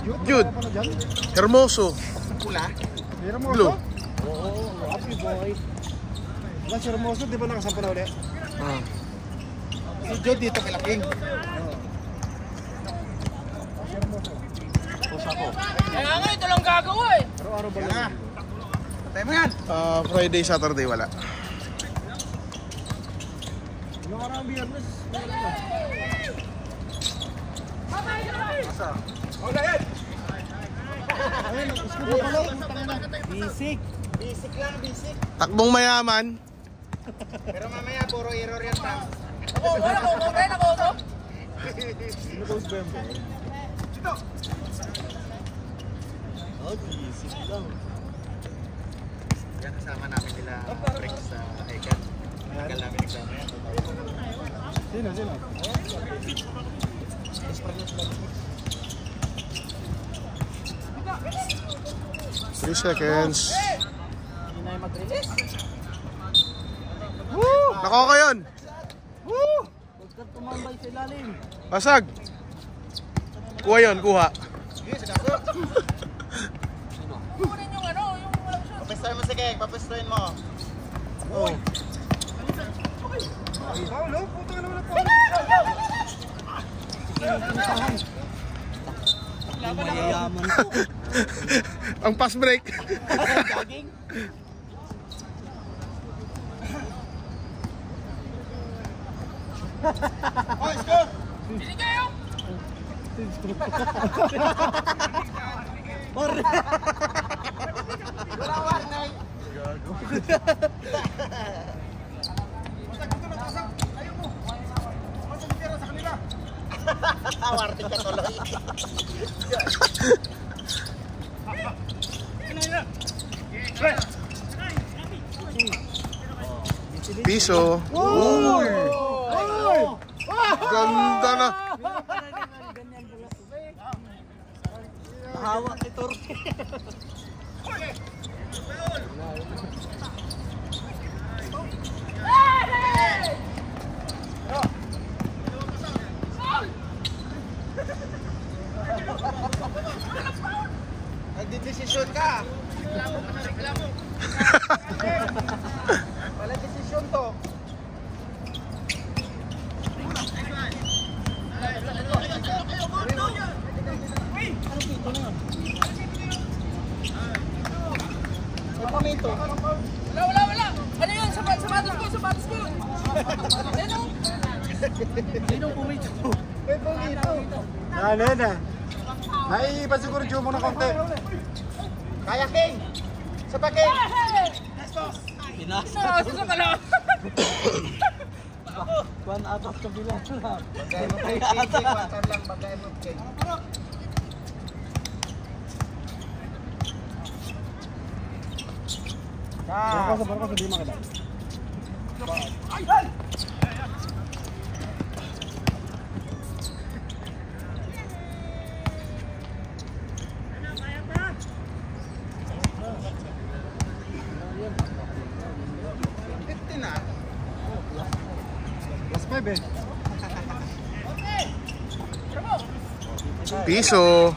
Jude. Hermoso. Pula. Blue. Oo, happy boy. Wala si Hermoso, di ba nakasampa na ulit? Si Jude dito kay Laking. Si Hermoso. Pusa ko. Kaya nga, ito lang gagawa eh. Araw-araw ba lang? Patay mo yan! Friday, Saturday wala. Ilang araw ang biyernes? Asa? Wala yan! Ayun, isko mo pala. Basic. Basic lang, basic. Takbong mayaman. Pero mamaya, puro error yan pa. Ako, no? Sino ba si Bembo? Sino? Oh, basic lang. Yan kasama namin nila break sa Icon. Tagal namin nagsama yan. Sino? 3 seconds. Hindi na yung mag-release. Woo! Nakuha yun. Huwag kang tumambay sa ilalim. Basag. Kuha yun, kuha. Kunin yung ano, yung walang shot. Papistoy mo sige, papistoyin mo. Oh. Paulo, puto ka naman ang mayayaman ko. Ang pass break. Jogging. Oh, score! Hindi kayo! Wala warning! Gago. Ayaw mo! Masang tira sa kanila! Warning ka tuloy. Piso. Uy! Ganda na. Hawak si Torque. Nagdidesisyon ka. Wala desisyon to. May pamito. Wala. Ano yun? Sapatos ko. Ano? Sino pumito? May pamito. Ano na? Naiiba siguro Joe mo na konti. Kaya King! Sa pa King! Pinasa ka lang. One out of the bilang. Bagay mo kay King, water lang bagay mo King. Barko sa di makada. Ay! Piso.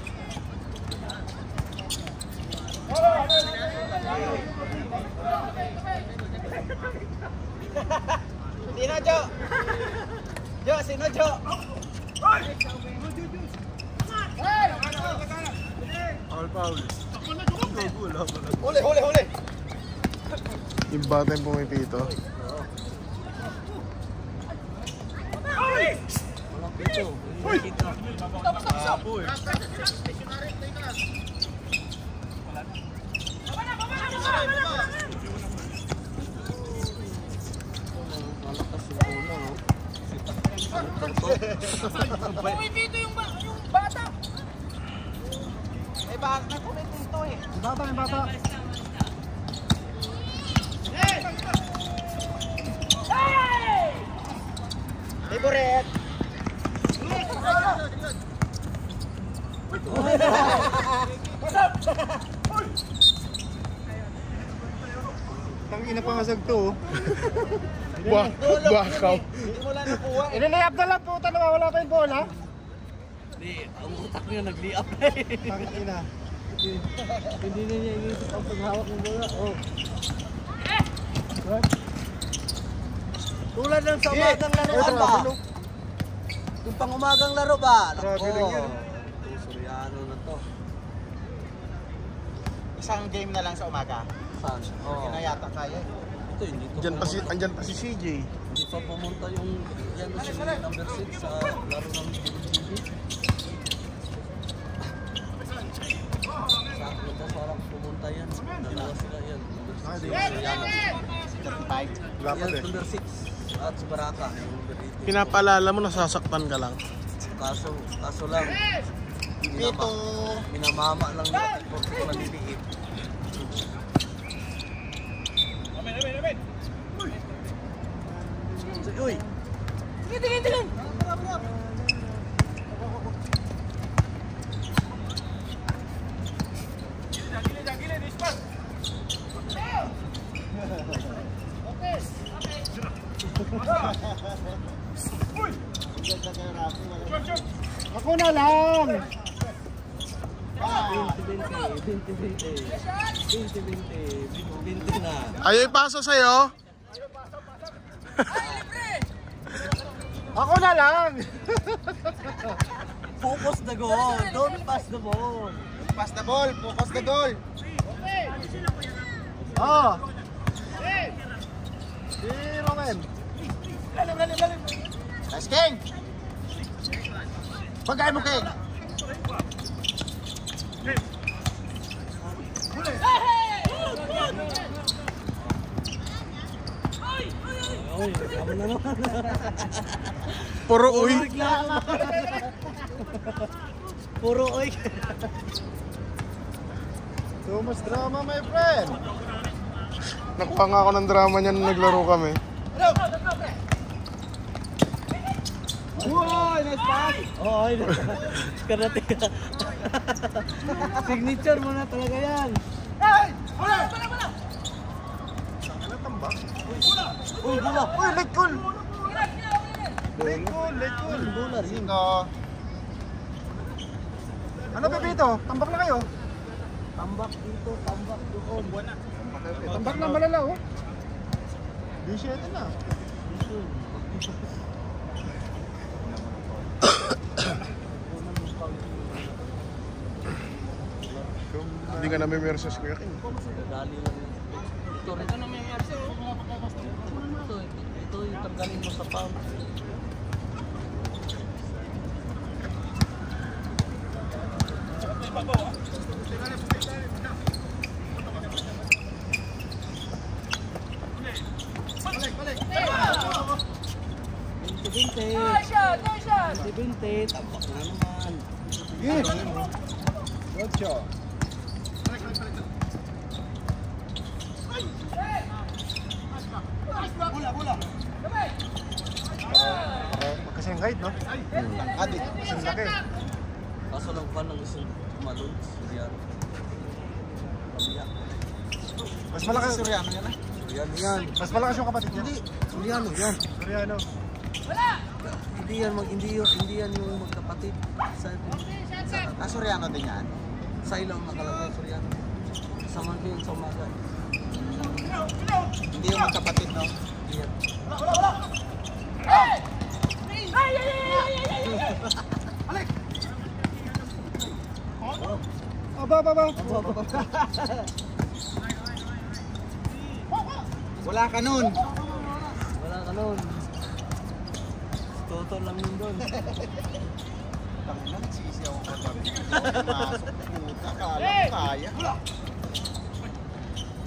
Sino Jo? Jo, sino Jo? Paul. Huli. Yung bata yung pumipito. Stop. Pumipito yung bata. May pumipito eh. May bata. Favorite. Tangina pa ngasag to. Bakaw. Hindi mo lang nakuha eh. Inilayap na lang puta, nawawala pa yung bola. Ang utak niya nag-liap na eh. Tangina. Hindi na niya inisip ang paghawak ng bola. Oh. Tulad ng sa umagang laruan ba? Yung pang umagang laro ba? Grabe lang yan. Suryano na to. Isang game na lang sa umaga. Saan? Oo. Yun na yata kaya. Ito, hindi to. Andyan pa si CJ. Hindi pa pumunta yung yan si number 6 sa laro ng PBB. Sakto to, parang pumunta yan. Dalawa sila yan. Number 35. Dapat eh. number 6 at si Baraka. Number 18. Pinapaalala mo, nasasaktan ka lang. Kaso lang. Pito. Minamama lang natin kung maliliit. Uy! Tingin! Ako na lang! 20 na. Ayaw ipasa sa'yo. Ako na lang! Focus the goal. Don't pass the ball. Pass the ball. Focus the goal. Oh! Si Roman. Nice, King. Bagay mo, King. Oy, kamo na naman. Puro uy. Puro oy. Too much drama, my friend. Nakuha nga ako ng drama niya nung naglaro kami. Uy! Nice pass! Oh, ay. Karate ka. Signature mo na talaga yan. Ano tambak? Uy, bola. Uy, late goal! Late goal, late goal. Bola rin. Cinco. Ano, Pepito? Tambak na kayo? Tambak dito, tambak doon. Tambak na malala, oh. 17 na. Hindi ka namin mersos, Kuya King. Dali lang yan. Ito na may merso. Ito yung tanggalin mo sa pump. Binte, tambak na naman. Yes! Ocho. Magkasing height, no? Adik. Kasing laki. Kaso lang pa ng isang tumalon. Yan. Mas malakas. Suryano yan, Yan. Mas malakas yung kapatid niya. Hindi. Suryano yan. Soriano. Hindi yan yung magkapatid. Suryano din yan. Sa ilaw nakalagay Suryano. Kasama ko yun sa umaga. Hindi yung magkapatid, no? Yan. Aba. Wala ka nun. Wala ka nun. Toto lang yun doon. Tanginan, sisi ako kagabi. Pasok, puta, kala ko kaya.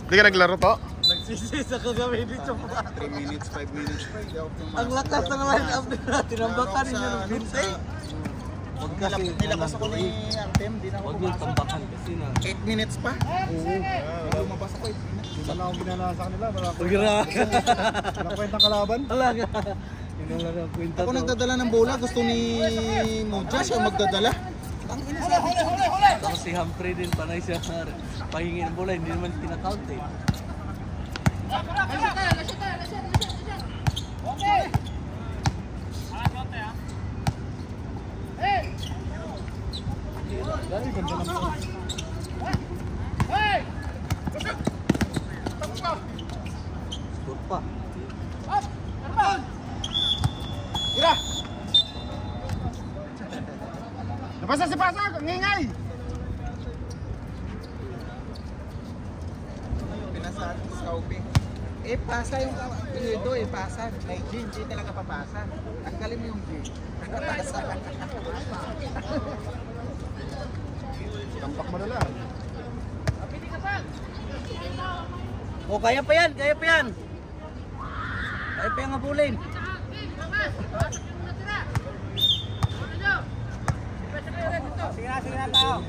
Hindi ka naglaro to? Nagsisi sa kagabi dito. 3 minutes, 5 minutes pa. Hindi ako pumasok. Ang lakas ng line-up nila. Tinambakan ninyo ng binte. Huwag kasi. Nilabas ako ni Artem, di na ako Huwag yung pumasok. tambakan kasi na. 8 minutes pa. Lumabas ako 8 minutes. Wala akong ginana sa kanila. Wala kwentang kalaban. Wala ka. Hindi lang ang kwenta Ako to. nagdadala ng bola, gusto ni Moja siya magdadala. Tangina sabi ko. Tapos si Humphrey din panay siya pahingin ng bola. Hindi naman tinakount eh. Dahil ganda naman. Score pa. Tira! Napasa si Pasag! Ang ingay! Pinasa scoping. Eh, pasa yung ito eh, pasa. May G, hindi talaga papasa. Tanggalin mo yung G. Pasa. Tampak mo na lang. Oh, kaya pa yan, kaya pa yan. Kaya pa yung habulin. Sige na tao.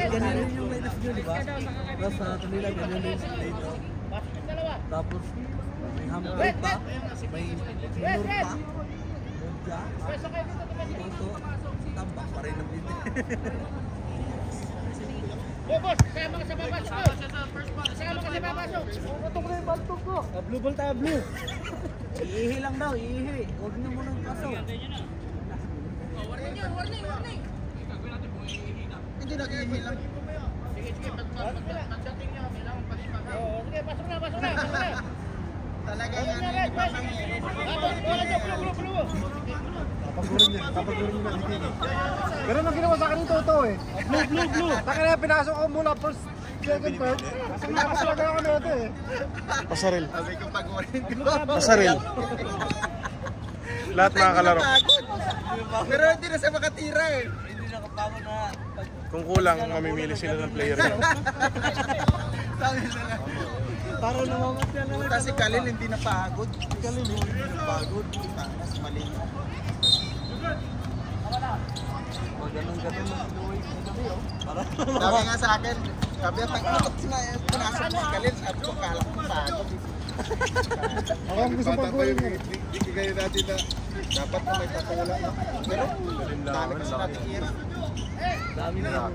Ganyan rin yung line of view, di ba? Tapos sa kanila, ganyan rin yung dito. Tapos, may hamburg pa, may minor pa, mudya, toto, tambak pa rin ang dito. Boss, saya mga sa babasok. Saya mga sa babasok. Ito ko na yung bantog ko. Blue ball tayo, blue. Iihi lang daw, iihi. Huwag niyo munang kaso. Warning. Hindi nag-iihi lang. Sige, pagdating niyo, kailangan palipat. Sige, pasok na. Talaga yan, hindi pa kami. Papagurin niya na dito. Pero nang ginawa sa akin yung Toto eh. Blue. Taka na pinasok ko muna first, second, third. Kasi nakasalaga ako na ito eh. Pasaril. Sabi ko pagurin ko. Pasaril. Lahat makakalaro. Pero hindi na siya makatira eh. Hindi nakapagod na pag... Kung kulang, mamimili sila ng player niya. Sabi nila. Parang namamat yan na. Kasi Kalil hindi napagod. Kalil hindi napagod. Mas mali. Ganun lang sinuwi sa gabi, oh. Sabi nga sa akin, sabi at pagkakot sila, pinasok mo si Kalil, sabi ko kala ko pagod. Ako ang gusto pagurin eh. Hindi kayo natin na dapat na may patulang. Pero, dami kasi natin kira. Dami na lang.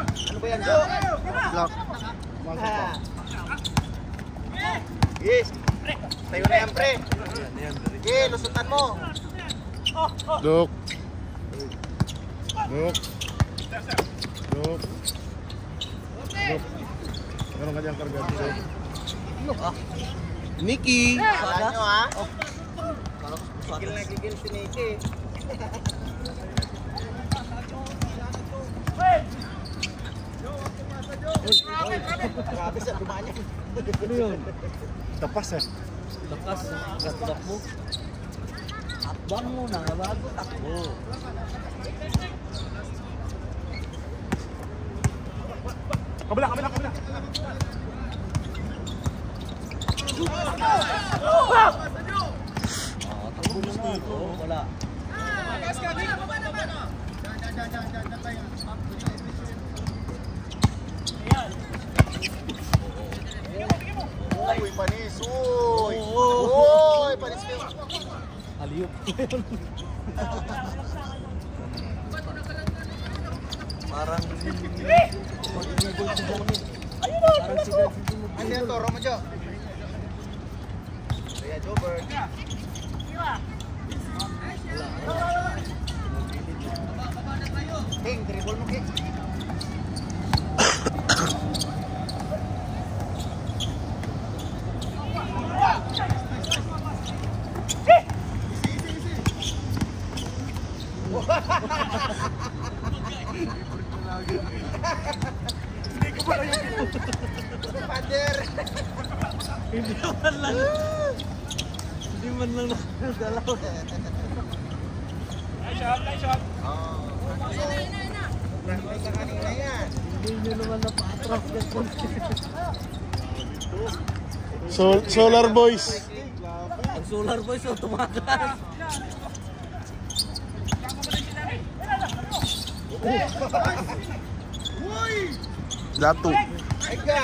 Ano ba yan, Jo? Lock. Yes! Tayo na yan, pre! Sige, lusutan mo! Duk. Meron ka diyang karga dito. Nikki! Kala nyo, ha? Gigil na gigil si Nikki. Grabe sa dumaan niya. Ano yun? Tapas eh. Lakas, takbo. Takban mo na, bago takbo. Kabila. Takbo mo na. Oh, wala. Uy, panis! Uy, panis kayo! Aliyop. Parang mag-igol si Bonnie. Parang sigal si Bonnie. Ano yan to, Romo Jo? Kaya Jobert. King, dribble mo, King. Hindi ko pala yung Pader! Hindi man lang nakagalaw. May sa kanina yan. Hindi nyo naman napatras yan. Solar Boys. Ang Solar Boys o tumakas. Datu. Eka!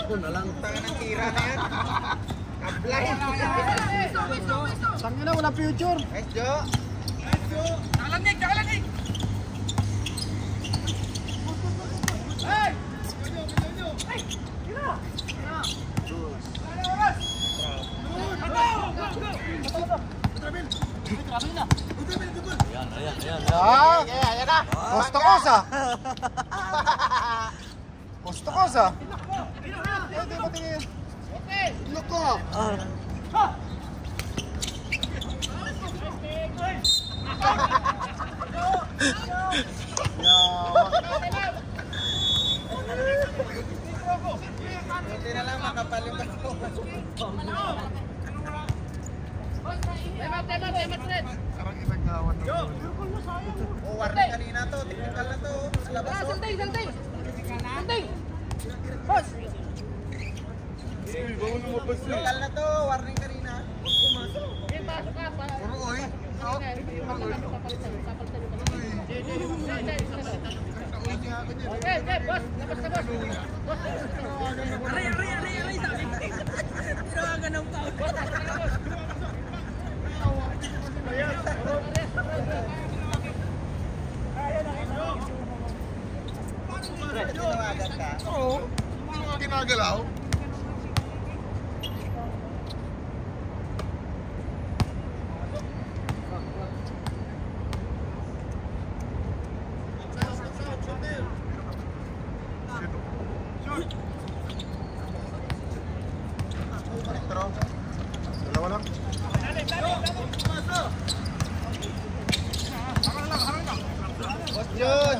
Ako na lang. Tangan ng tira na yan. Tangin na, walang future. Nice, Jo. Ah, Ayan na. gusto ko sa. Gusto ko sa. Hindi mo tingin. Look ko. Buti na lang makapal yung bato. Parang inagawan ng goal. Oh, warning kanina to. Technical na to. Sa labas. Oh. Technical na to. Warning kanina. Puro oy. Tinawagan ka. Oo. Ano nga ginagalaw? Dalawa lang. Boss Jun.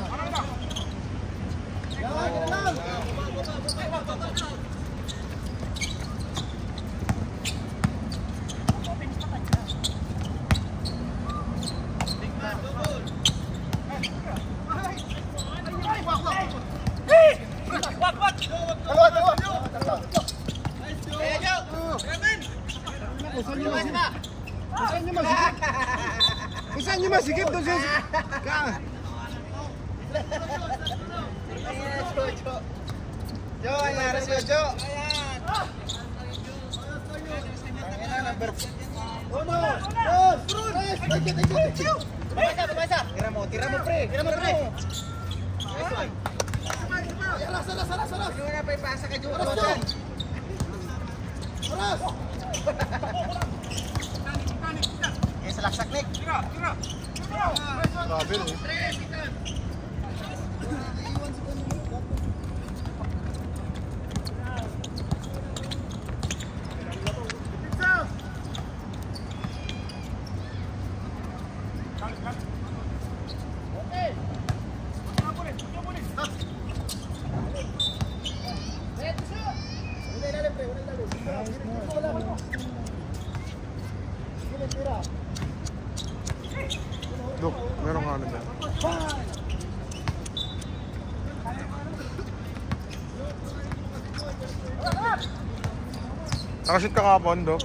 Saan nyo masikip doon sa... Ayan, Jo. Jo, nangyari sa'yo, Jo. Ayan na, number. Tira mo, pre. Hindi mo na pa ipasa kay Jo. Ayan sa laksak, Nick. Grabe eh. Look, meron ka ano dyan. Nakashoot ka kapon, Dok.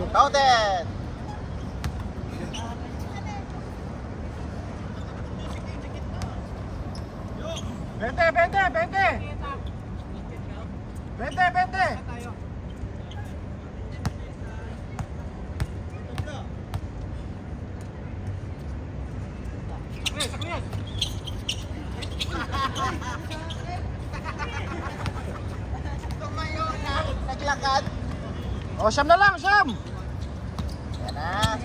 Counted. Bente. Tumayo na. Naglakad. O, siyam na lang, siyam. Yan na.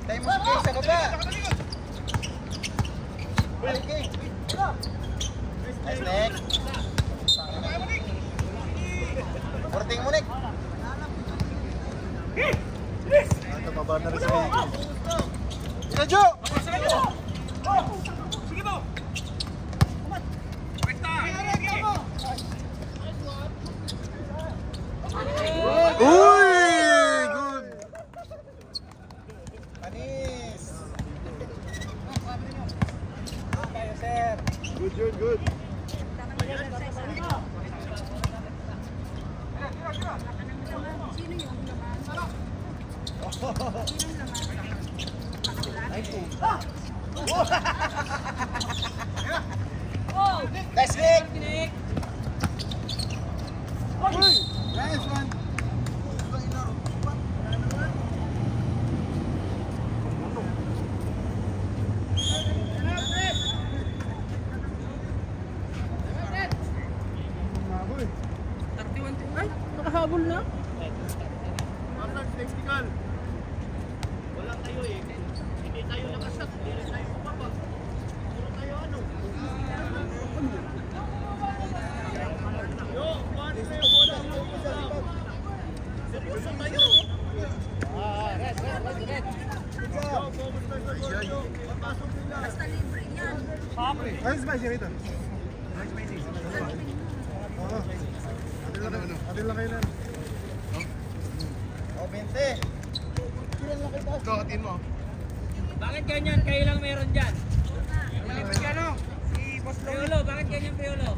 Tayo mo si King sa baba. Balik, King. Nice, Nick. Porting mo, Nick. Tumaba na rin si Vicky. Medyo. Uy! Good! Miss. Tayo, sir. Good. Nice kick. Nice one. Ay, nakahabol na. Walang tayo eh. Hindi tayo nakasat. Hindi rin tayo bumaba. Puro tayo ano. Seryoso tayo. Ayos ba siya rito? Oo. Atin lang kayo na. O, 20. Ito, atin mo. Bakit ganyan? Kayo lang meron dyan. Piolo, bakit ganyan Piolo?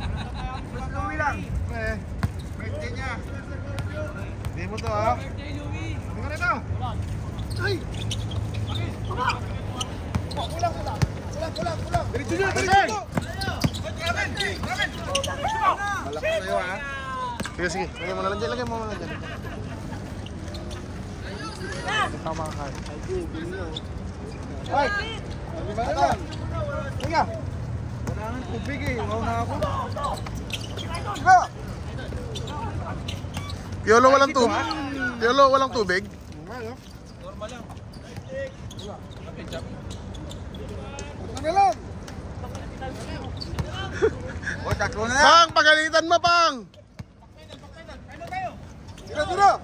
Birthday niya. Hindi mo to ha. Birthday Louie. Hindi ka rito. Ay! Diretso nyo! Malaki sa'yo ha. Sige. Lagay mo na lang dyan. Tama ka. Ay! Sabi ba ito? Hinga! Wala nang tubig eh. Wow na ako. Go! Piolo walang tubig. Ano lang? O, tatlo na lang. Pang, pagalitan mo, Pang! Tira!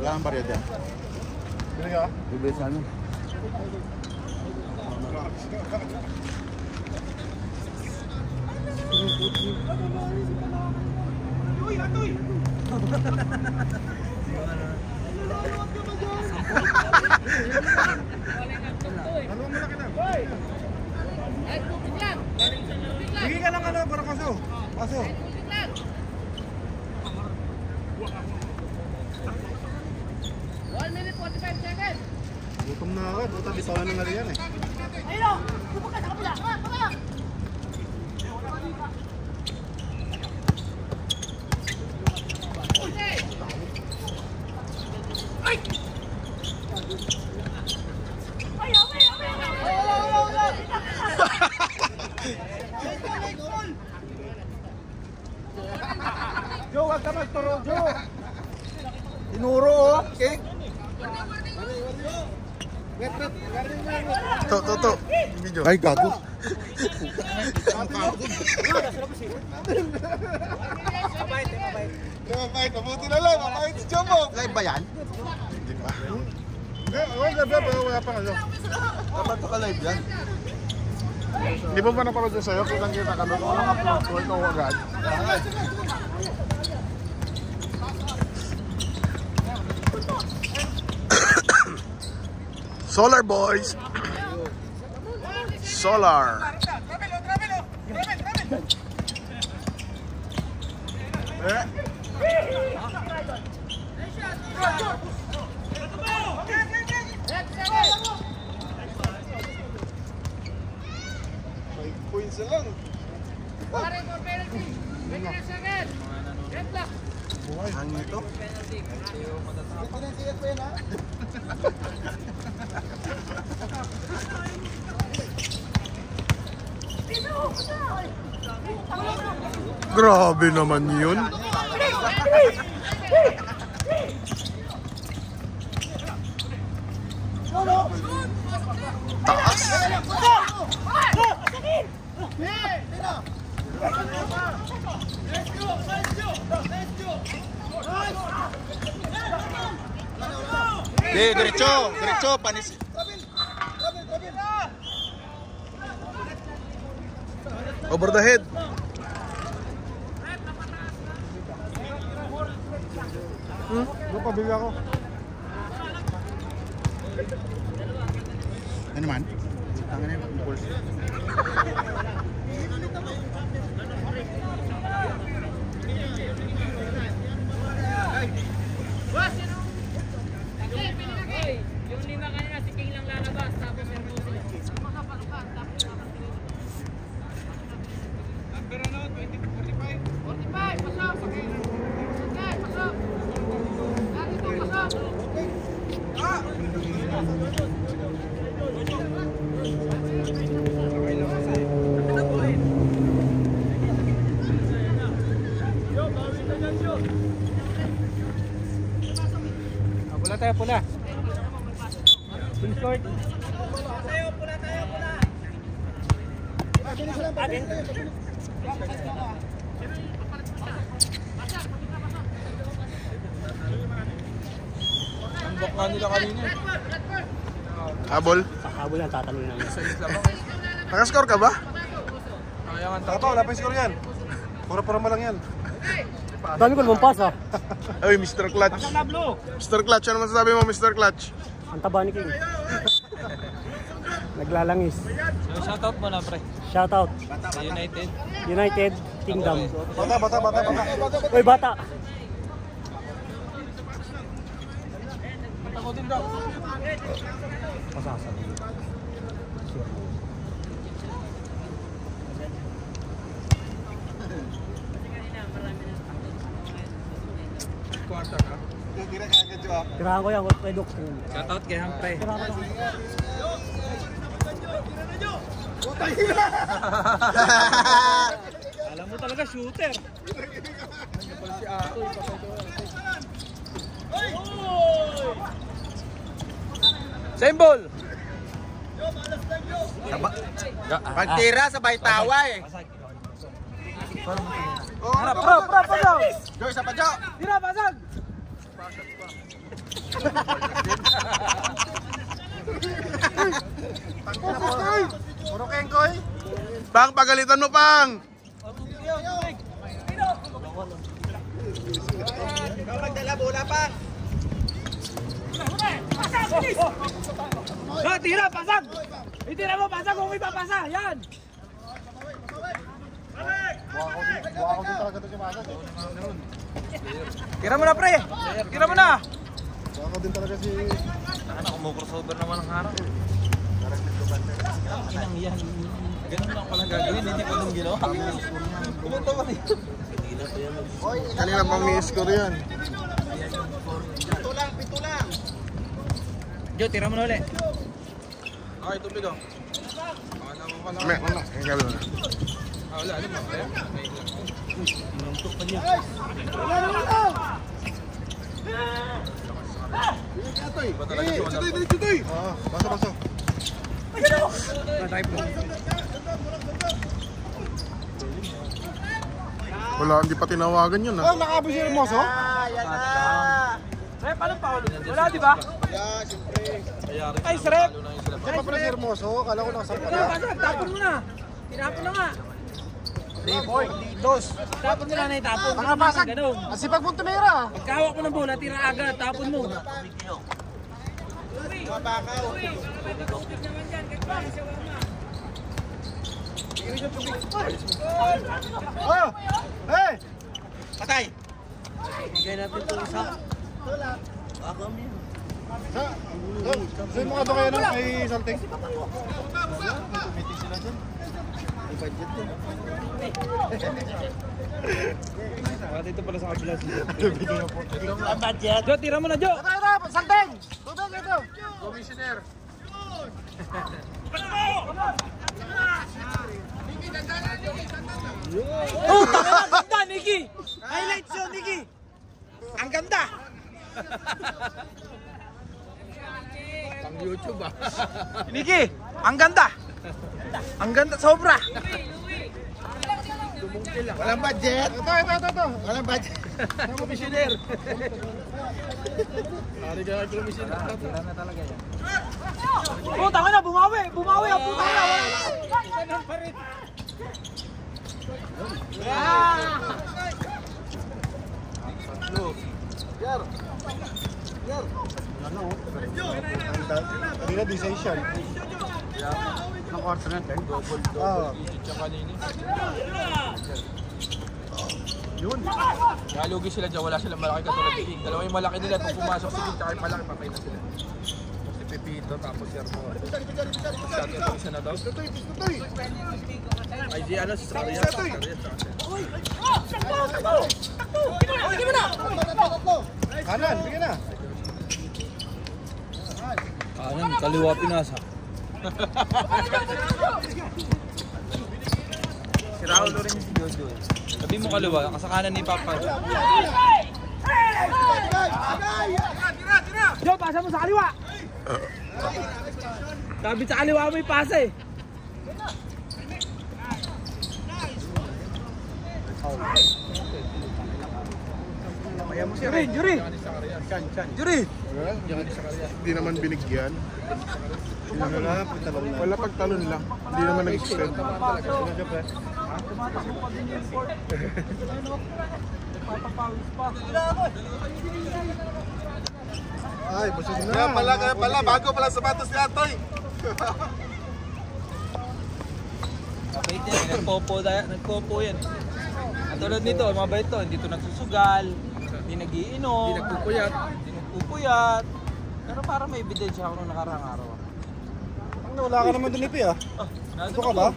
Wala kang barya dyan. Bili ka? Bibili sa ano? Ano ang malaki na? Bigay ka lang para kaso. Kaso. Gutom na ako. Buta bitawan na nga riyan eh. Joe, wag ka magturo, Joe. Tinuro, oh. Okay. To. Video. Ay, gago. Mabait, mabuti na lang. Mabait si Joe mo. Live ba yan? Hindi pa. Wala pa ano. Dapat naka-live yan. Hindi mo pa napanood yun sa'yo? Kitang-kita ka doon. Walang upload ko. Ikaw agad. Solar boys. Solar. Points na lang. Ano ito? Pinansiyan ko yan, ha? Grabe naman yun. Taas. Diretso, panis. Over the head. Doon pabili ako. Ano naman? Tangan na yung pulse. Yung lima kanina, si King lang lalabas, tapos yung Rosy. Pero ano, 45, pasok! Okay, pasok! Narito, pasok! Pula tayo, pula. Full court. Ambok nga nila kanina. Habol. Habol lang tatanungin namin. Nakascore ka ba? Tapa, wala pa yung score yan. Pura-pura lang yan. Dami ko lumampas ah. Ay, Mr. Clutch. Mr. Clutch, ano masasabi mo, Mr. Clutch? Ang taba ni King. Naglalangis. Shoutout mo na, pre. Shoutout. United. United Kingdom. Bata. Uy, bata. Ako din daw. Pasasabi. Tirahan ko yan, kay Dok. Shoutout kay Ham, pre. Tirahan ko yan. Alam mo talaga, shooter. Same ball. Pagtira, sabay tawa eh. Harap, pasok. Joy, sa padyo. Tira, pasag. Puro kengkoy. Pang, pagalitan mo, Pang. Ikaw nagdala bola pa. Tira, pasag. Itira mo, pasag kung ipapasa. Yan. Buha ko din talaga ito si Pasag. Tira mo na, pre. Tira mo na. Buha ko din talaga si... Anak, kumu-crossover naman ang harap. Inang yan. Ganun lang pala gagawin, hindi ko nung ginawa. Kumunta pa rin. Kanina pang mi-score yan. Pito lang. Jo, tira mo na ulit. Okay, tubig oh. Wala, ikaw na. Wala, alam mo. Inuntok pa niya. Basta. Wala, hindi pa tinawagan yun Oh, nakabos si Hermoso? Rep, anong paul? Wala, di ba? Ay, Rep! Siya pa pala si Hermoso, kala ko nasa Tira, pala. pasag, tapon mo na. Tinapon na nga. 3-4, 2. Tapon mo na na itapon. Mga Pasag, Ganun. asipag mong tumira. Pagkawak mo ng bola, tira agad, tapon mo. Oh! Hey! Patay! Bigay natin itong isa. Ako mo yun. Saan mo ka ito kayo kay Salting? Dito pala sa kabila siya. Ang budget. Jo, tira mo na, Jo! Ito, Salting! Tubig ito! Commissioner. Oh, ang ganda, Nicky! Highlights yun, Nicky! Ang ganda! Pang YouTube ah. Nicky, ang ganda! Ang ganda, sobra! Walang budget. Ito. Walang budget. Commissioner! Hari ka nag-promise na. Tira na talaga yan. Oh, tanga na, bumawi ang puta na. Ganun pa rin. Kanina decision. Ng kwarto natin. Oo. Tsaka nini. Yun. Nalugi sila dyan, wala silang malaki katulad ni King. Dalawa yung malaki nila, kung pumasok si King, tsaka yung malaki, patay na sila. Si Pepito, tapos si Armo. Shot yung isa na daw. Ay, di ano, si Sarias. Kanan, bigyan na. Kanan, kaliwa pinasa. Si Raul rin yung si Jojo. Sabi mo kaliwa, kasakanan ni Papa. Yo, pasa mo sa kaliwa! Sabi sa kaliwa mo yung pasa eh. Juri! Juri! Hindi naman binigyan. Wala, pagtalon na. Wala pagtalon lang. Hindi naman nag-extend. Ay, busog na. Kaya pala, bago pala sapatos ni Atoy. Kapit yan, nagpopo yan. At tulad nito, mabait to, hindi to nagsusugal, hindi nagiinom, Hindi nagpupuyat. Pero para may ebidensya ako nung nakarang araw. Wala ka naman dun, Ipi, ah. Nandun Ito ka ba?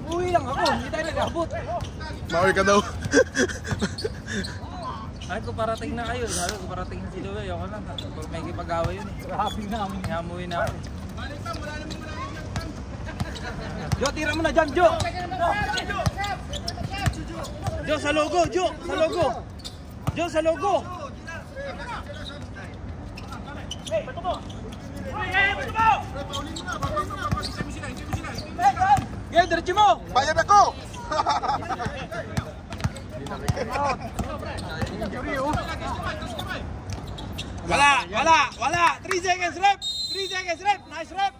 Uwi lang ako, hindi tayo nag-abot. Maui ka daw. Ay, kung parating na kayo, sabi kung parating na si Louie, ayoko na. Kung may kipag-away yun eh. Happy na kami. Hamuwi na ako. Jo, tira mo na dyan, Jo! Jo, sa logo, Jo! Sa logo! Jo, sa logo! Game, diretso mo! Bayan ako! Wala! 3 seconds rep! 3 seconds rep! Nice rep!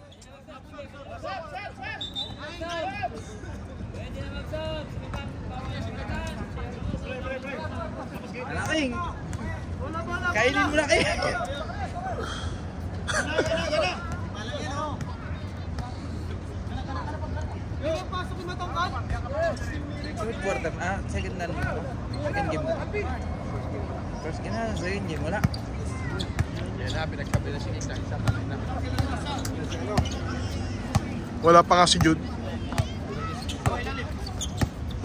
Malaking! Kainin mo na kayo! Third quarter, second game na. First game na, second game, wala. Yan na, pinagkabi na si King na isa pa na. Wala pa nga si Jude.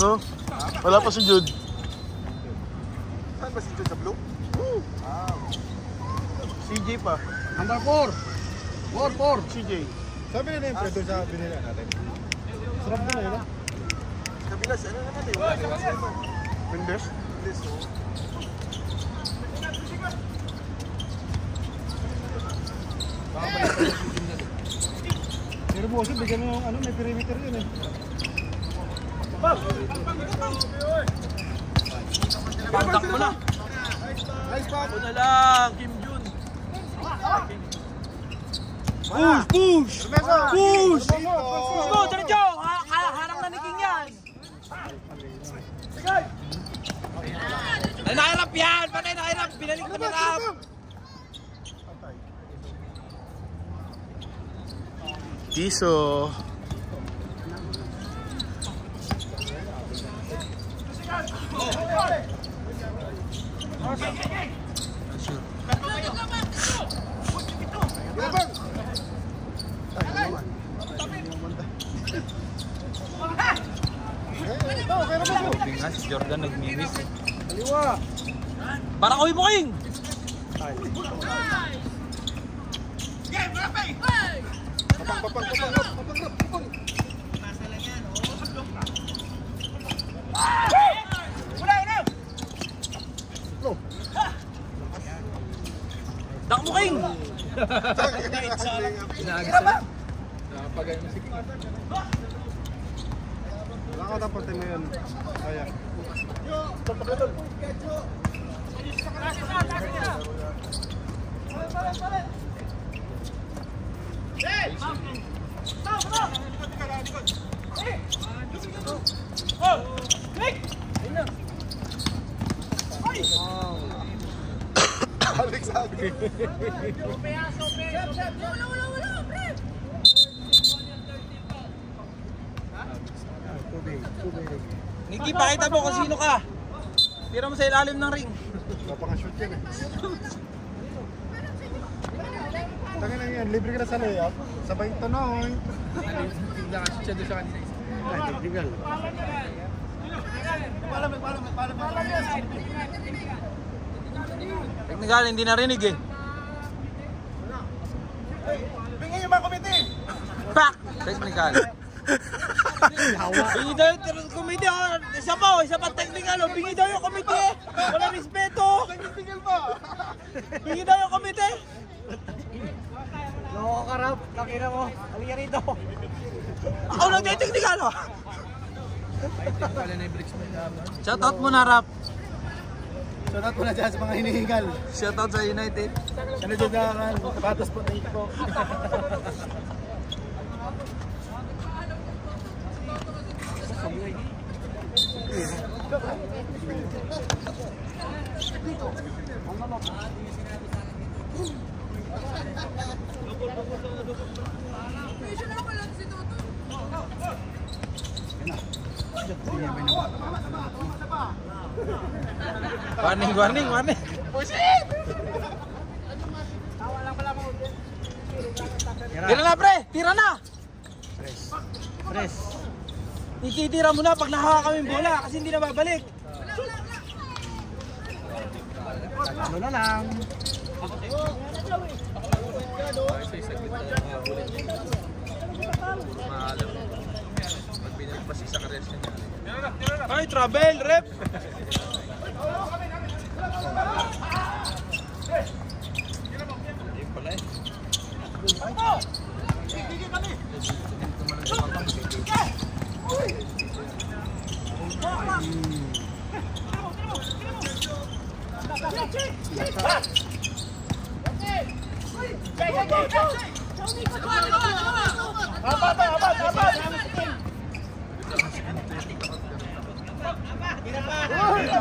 No? Wala pa si Jude. Saan ba si Jude sa blue? CJ pa. Number 4. 4. CJ. Sabi nila yung predo sa binila natin. Sarap na yun, ah. Kabilas, ano naman eh? Mendes? Pero boss, bigyan mo yung ano, may perimeter yun eh. Pantak mo na! Nice pass! Ito na lang, Kim Jun! Push! Push! Go, diretso! Harang na ni King yan! Ay, nakirap yan! Patay nakirap! Binalik na nakirap! Tiso. Si Jordan nagmimis. Kaliwa! Parang uwi mo, King! Dak mo, King! Inaagis na. Nakapagay mo si King. Wala ka tapos mo yun. Kaya. Alex sabi. Nicky, pakita mo kung sino ka. Tira mo sa ilalim ng ring. Napaka-shoot yan eh. Tangin lang yan, libre ka na sa layup. Sabay ito na oy. Nakashoot siya doon sa kanina. Ay, technical. Technical, hindi narinig eh. Bingin yung mga komite! Pak! Technical. Bingi daw yung komite. Isa pa technical. Bingi daw yung komite. Wala respeto. Technical ba? Bingi daw yung komite. Loko ka, Rap. Nakina mo. Halika rito. Ako nagte-technical oh. Shoutout mo na, Rap. Shoutout mo na dyan sa mga hinihingal. Shoutout sa United. Ano dyan na sapatos po, thank you po. Warning. Tira na, pre! Tira na! Fresh. Ititira mo na pag nakaha kami bola kasi hindi na babalik. Ano na lang. Ay, travel, rep!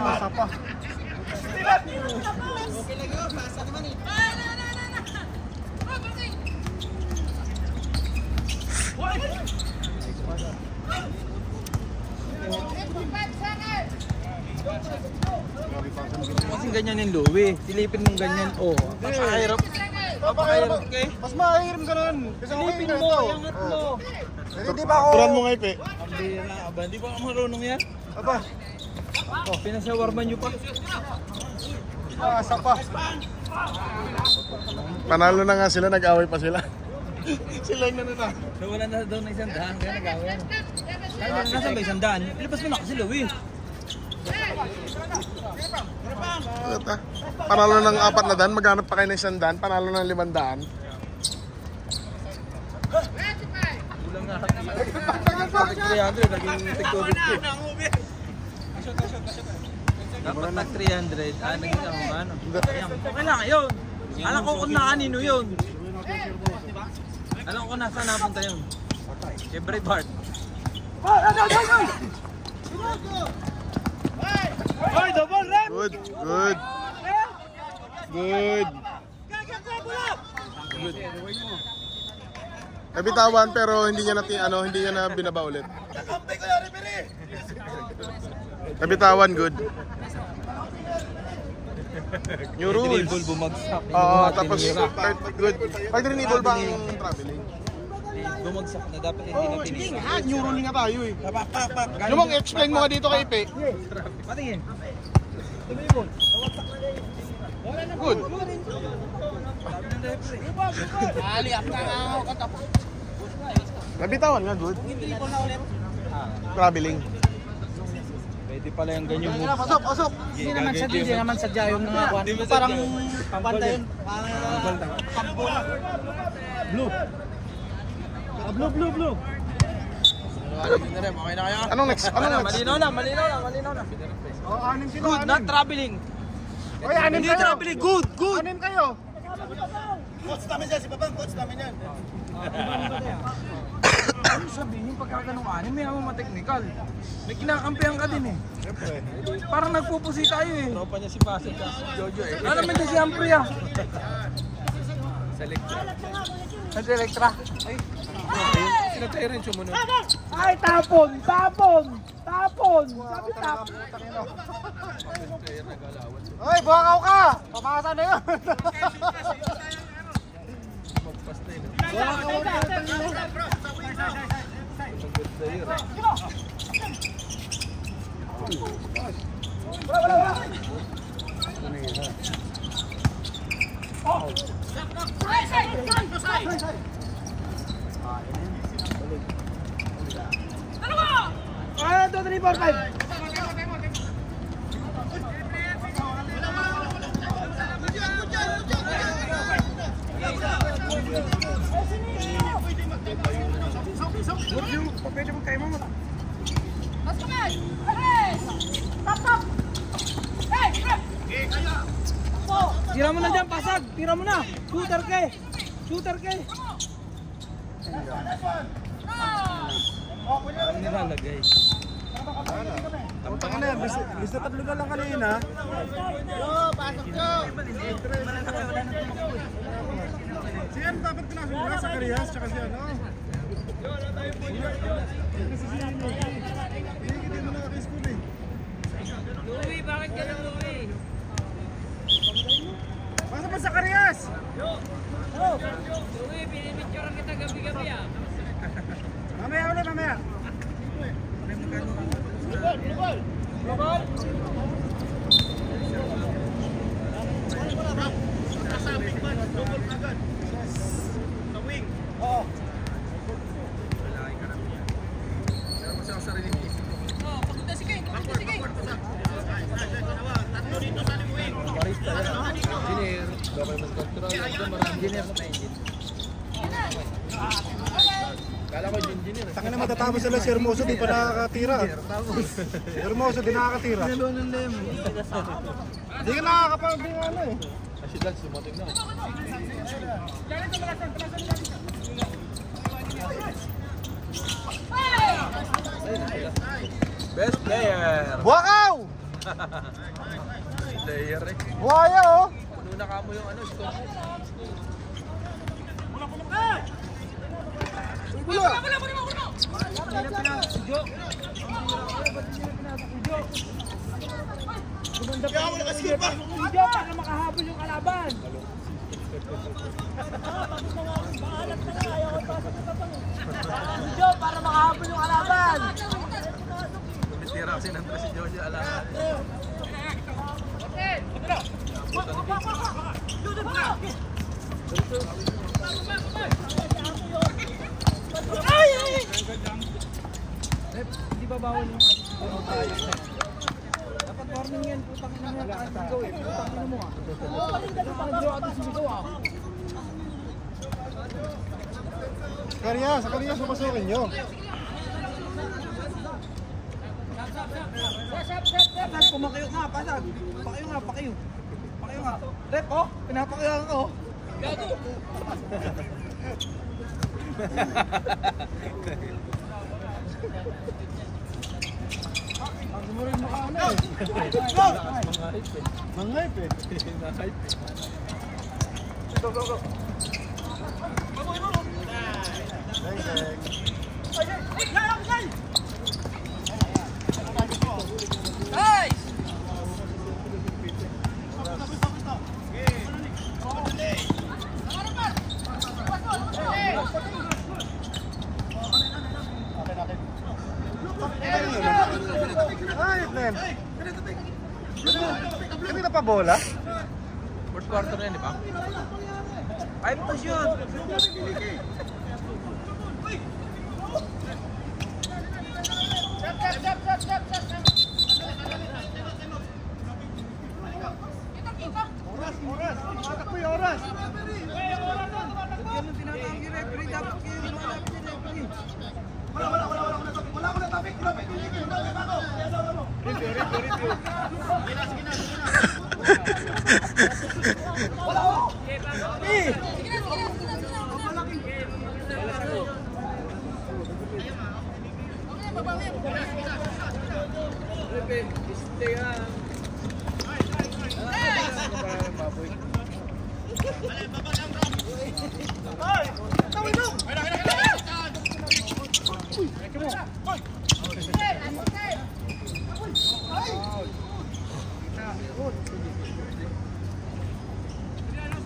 Masa pa. Okay lang yun, pasa naman eh. Kasi ganyan yung Louie. Silipin mong ganyan. Oh, napakahirap. Napakahirap, okay? Mas mahiram ka nun. Kasi Silipin mo, iangat mo. Hindi ba ako? Turan mo nga, Ipe. Hindi na, aba, hindi ba marunong yan? Aba, Oh, pinasawarman nyo pa. masa pa. Panalo na nga sila, nag-away pa sila. Sila yung nanata. Nawala na daw ng 100, kaya nag-away. Nasaan ba 100? Ilabas mo na kasi Louie. Panalo ng 4 na daan, maghanap pa kayo ng 100, panalo ng 500. Kulang nga. 300, naging tig-250. Dapat nag 300, naging ano. Okay lang yun. Alam ko kung na kanino yun. Alam ko nasa napunta yun. Siyempre Bart. Hoy, double rep! Good. Nabitawan pero hindi niya na binaba ulit. Nabitawan, good. New rules. Dribble bumagsak. Tapos good. Pag dribble ba ang traveling? Bumagsak na dapat hindi na tinis. New rule nga tayo eh. Yung mong explain mo nga dito kay Ipe. Patingin. Good. Nabitawan nga, good. Traveling. Pwede pala yung ganyan mo. Pasok. Hindi naman sadya yung nangakuan. Parang panta yun. Blue. Okay na kaya? Anong next? Malinaw na. Oh, anim sila. Good, not traveling. Oy, anim Hindi kayo. traveling, good. Anim kayo. Coach namin yan, si Babang, coach namin yan. Ano sabihin pagka ganong anime, may ama technical. May kinakampihan ka din eh. Siyempre. Parang nagpupusi tayo eh. Tropa niya si Pasig at si Jojo eh. Ano naman din si Ampre ah. Sa Electra. Sa Electra. Ay, Sila tayo rin sumunod. ay tapon! Tapon! Tapon! Sabi tapon! Player nag-alawan. Hoy, buwakaw ka! Pamasa na yun! Magpas na yun. Buwakaw na yun! Isang good player. Ah, 2, 3, 4, 5! Pwede mo kayo mo. Tira mo na dyan, pasag! Tira mo na! Shooter ka eh! Shooter ka eh! Ang nilalagay. Ang tanga na yan, bis na tatlo na lang kanina. Siya dapat pinasok muna sa Karias, tsaka siya, no? Hindi mo nakaka-school eh. Louie, bakit ka na Louie? Pasok pa sa Karias! Louie, pinipicturean kita gabi-gabi ah. Mamaya ulit, mamaya. Oh, papunta si King, papunta si King. Barista yan. Engineer. Document control. Ito marami engineer na engine. Kala ko yung engineer. Tanga na matatapos sila si Hermoso, di pa nakakatira. Hermoso, di nakakatira. Di ka nakakapag din ano eh. Kasi dahil sumating na. Best player! Buwakaw! Player eh. Buwaya oh! Puno na kamo yung ano, score. Para makahabol yung kalaban! Para makahabol yung kalaban! Tumitira kasi ng si Jojo alaman. Hindi ba bawal yung dapat warning yan, putang ina mo yan, sigaw eh, putang ina mo ah. Nag-draw ako sumigaw ah. Karias, sa Karias mapasukin nyo. Pasag, pumakayo nga, pasag. Pakayo nga, pakayo. Pakayo nga. Rep oh, pinapakayo ko. Gago. Ang sumurin mo ka ano eh. Mangayp eh. Na-hype eh. Go, go, go. Guys! Ay, Nen. Hindi na pa bola? Fourth quarter na yan, di ba? 5 to shoot. Oras! Matakbo yung oras! Ganun tinatawag yung referee, dapat kayo lumalapit yung referee.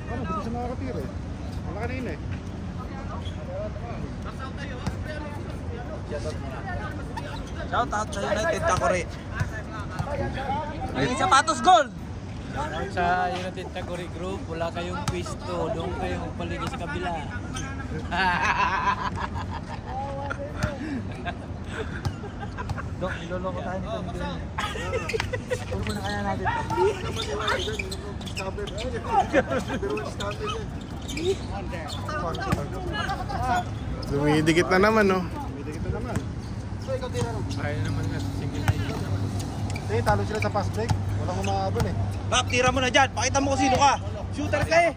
Ano, hindi siya makakatira eh. Wala kanina eh. Shout out sa United Takore. Ay, sapatos gold! Sa United Tagori Group, wala kayong pwesto. Doon kayo magpaligay sa kabila. Dok, niloloko tayo nito. Tulpo na kaya natin. Dumidikit na naman, no? Dumidikit na naman. Ayaw naman nga sa single digit. Hindi, talo sila sa fast break. Walang umaabon eh. Rap, tira mo na dyan. Pakita mo kung sino ka. Shooter ka eh.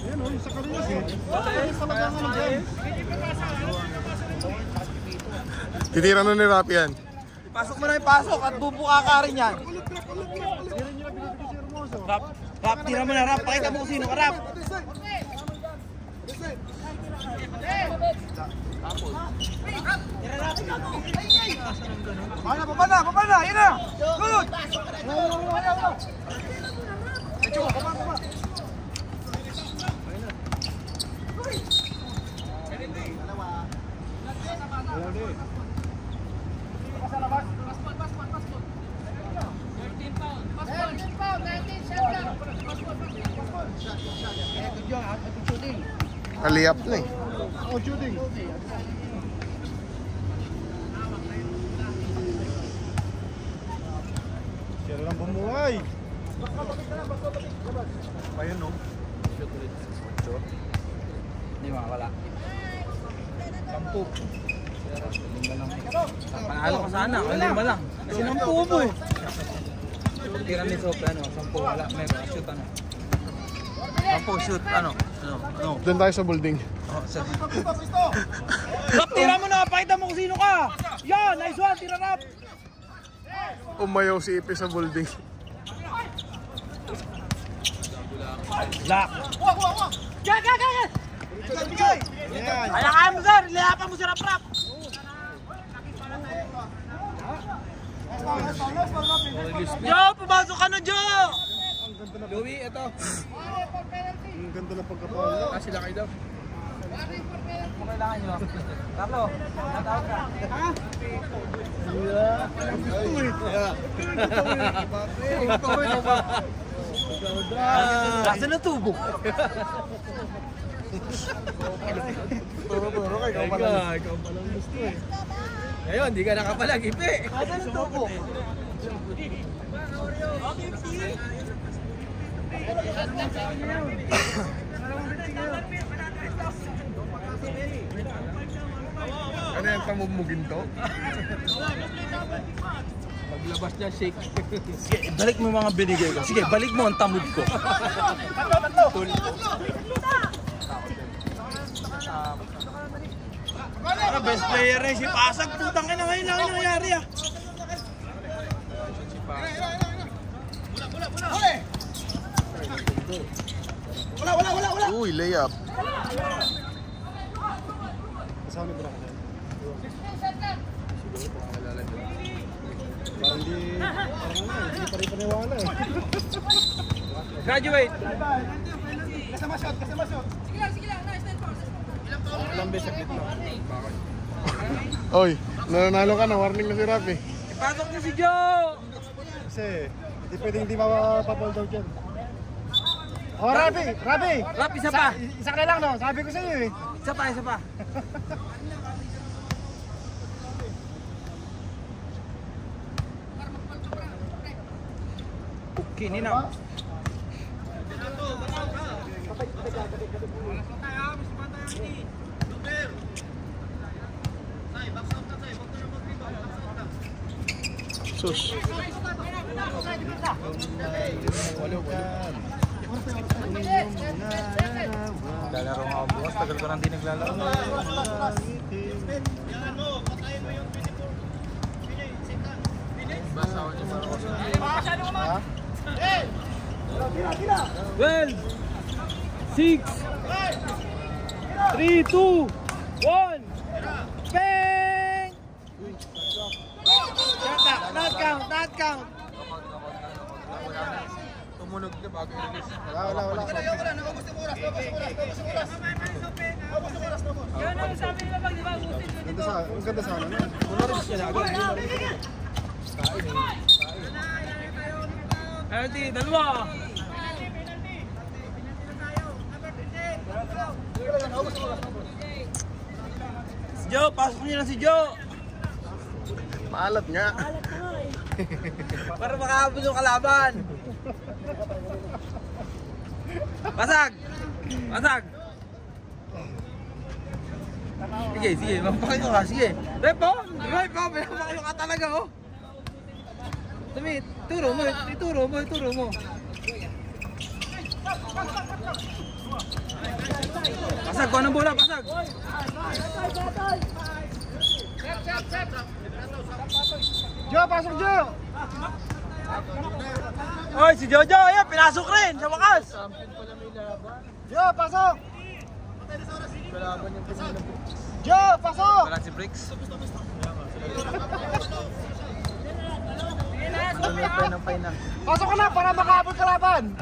Ayan o, yung sa karinis eh. Karinis talaga ang ano dyan. Titira na ni Rapi yan. Pasok mo na yung pasok at bubuka ka rin yan. Hindi rin nila binibigay si Hermoso. Rap, tira mo na Rap. Pakita mo kung sino ka Rap. Baba na, yan na! Good! Aliyap na eh. Oh, shooting. Siya lang bumuhay. Ayun no. Hindi makakala. 10. Panalo ka sana, ang 5 lang. Kasi 10 mo eh. Tira ni Sob, 10 wala. Meron, shoot 10 shoot, ano? Doon tayo sa building. Rap, tira mo na, pakita mo kung sino ka. Yan, nice one, tira Rap. Umayaw si Ipe sa building. Lock. Kaya mo sir, ilayapan mo si Rap. Jo, pumasok ka na Jo. Louie, ito. Ang ganda ng pagkapala. Sila kayo daw. Kailangan nyo. Carlo, natawag ka. Lasa na tubo. Turo kay ikaw pala. Ikaw palang gusto eh. Ngayon, di ka nakapalag, Ipe. Lasa na tubo. Ano yan, pamumugin to? Paglabas niya, shake. Sige, balik mo yung mga binigay ko. Sige, balik mo ang tamod ko. Best player na si Pasag. Putang ina ngayon lang yung nangyari ah. Uy, layup. Kasama ni Brock. Parang hindi pa rin paniwala eh. Graduate. Oy, nanalo ka na. Warning na si Rapi. Pasok na si Joe. Kasi hindi pwedeng hindi mapapapol daw dyan. Oh, Rabi! Rap, isa pa. Isa ka lang no? Sabi ko sa iyo eh. Isa pa. Okay, Nina. Sus. Lalaro nga ako bukas. Tagal ko nang di naglalaro. Well! 6, 3, 2, 1. Bang! Not count, not count. Tumunog na bago i-release. Wala. Ang ganda sa ano. Penalty, dalawa. Si Joe, pasok niyo na si Joe. Maalat nga. Para makahabol yung kalaban. Pasag! Pasag! Sige, mapakayo ka, sige. Repo! Pinapakayo ka talaga, oh. Dami, ituro mo. Pasag, kuha ng bola, pasag! Joe, pasok Joe! Oy, si Jojo, ayan, pinasok rin sa wakas! Joe, pasok! Joe, pasok! Wala si Bricks. Pasok ka na para makaabot kalaban!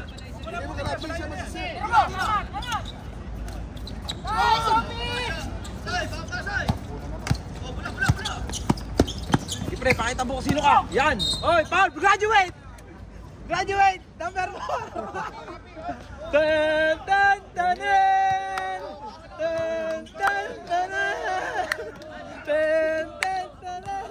Pre, pakita mo kung sino ka. Yan. Oy, Paul, graduate! Graduate! Number 4! Tan tan tanan! Tan tan tanan! Tan tan tanan!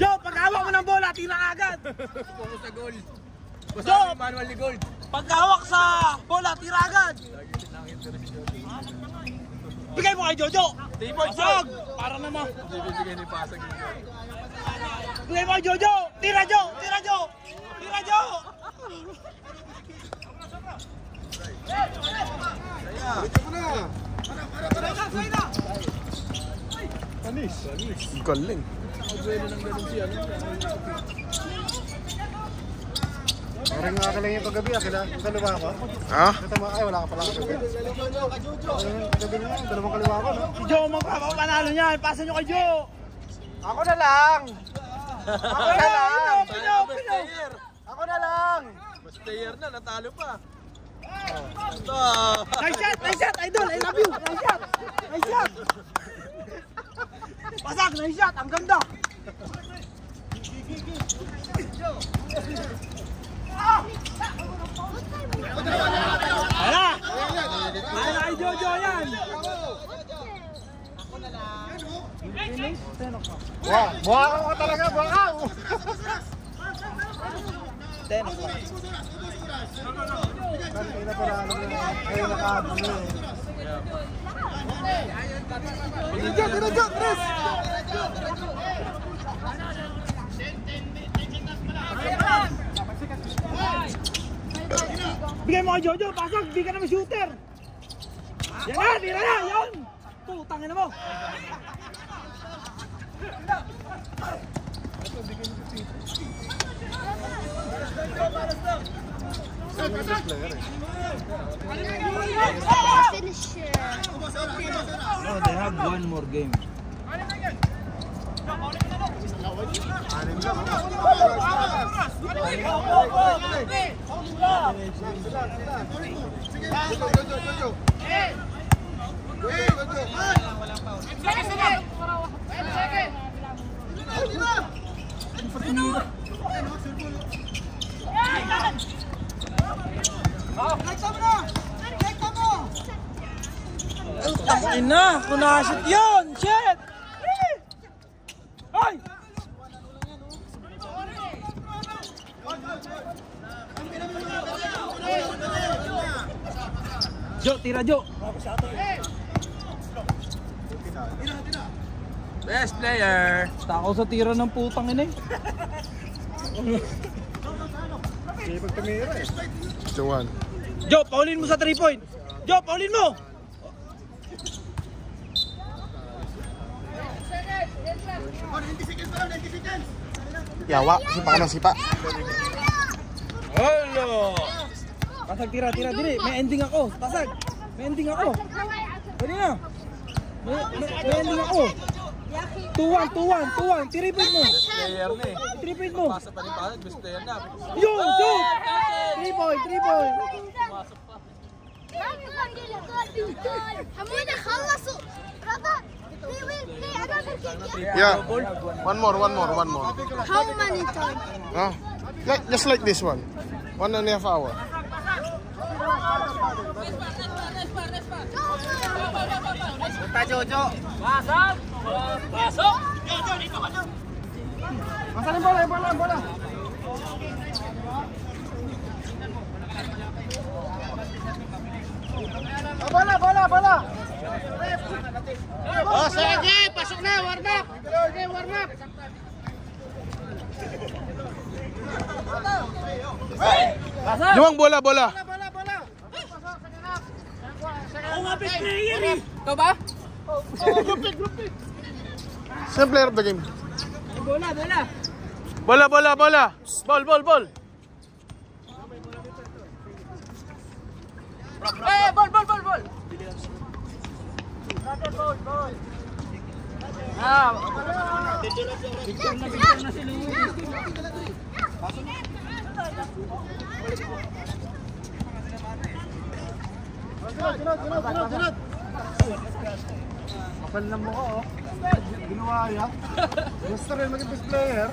Joe, pag-hawak mo ng bola, tira agad! Focus sa goal. Joe, Manual ni goal. pag-hawak sa bola, tira agad! Bigay mo kay Jojo! Pasag! Para naman! Bibigyan ni Pasag. Bigay mo kay Jojo! Tira Jo! Tira Jo! Tira Jo! Panis. Galing. Parang nga ka lang yung paggabi, kaliwa ko. Ha? Ay, wala ka pala kagabi. Kagabi na nga, dalawang kaliwa ko, no? Si Jo magpapanalo niyan! Pasa nyo kay Jo! Ako na lang! Ako na lang! Mas player na, natalo pa. Nice shot! Nice shot! Idol! I love you! Nice shot! Nice shot! Pasag! Nice shot! Ang ganda! Hala! Hala kay Jojo yan! Buwakaw ka talaga, buwakaw! Kanina pala, ano na, kayo nakahabol na eh. Tira, Tres! Bigay mo kay Jojo! Pasag! Di ka naman shooter! Yan na! Tira na! Yan! Putangin na mo! Finish. No, they have one more game. Tangin na! Kunasot yun! Shit! Ay! Jo, tira Jo! Best player. Tako sa tira ng putang ina eh. Sige pag tumira eh. Juan. Joe, paulin mo sa 3 point. Joe, paulin mo. Yawa, sipa ka ng sipa. Hello. Pasag tira, dili. May ending ako. Pasag. May ending ako. Dali na. May ending ako. 2-1. 3 point mo. Best player na eh. 3 point mo. Pasa pa rin pa. Best player na. Yo, shoot! 3 point. حمودة خلصوا رضا Yeah. One more. How many times? Ah, just like this one. 1.5 hours. Asan yung bola? Bola! Oh, sige! Pasok na! Warm up! Juang bola. Ito ba? Same player of the game. Bola. Ball. Eh, ball. Ah, Sunod! Kapal ng mukha oh. Ginawa yan. Gusto rin maging best player.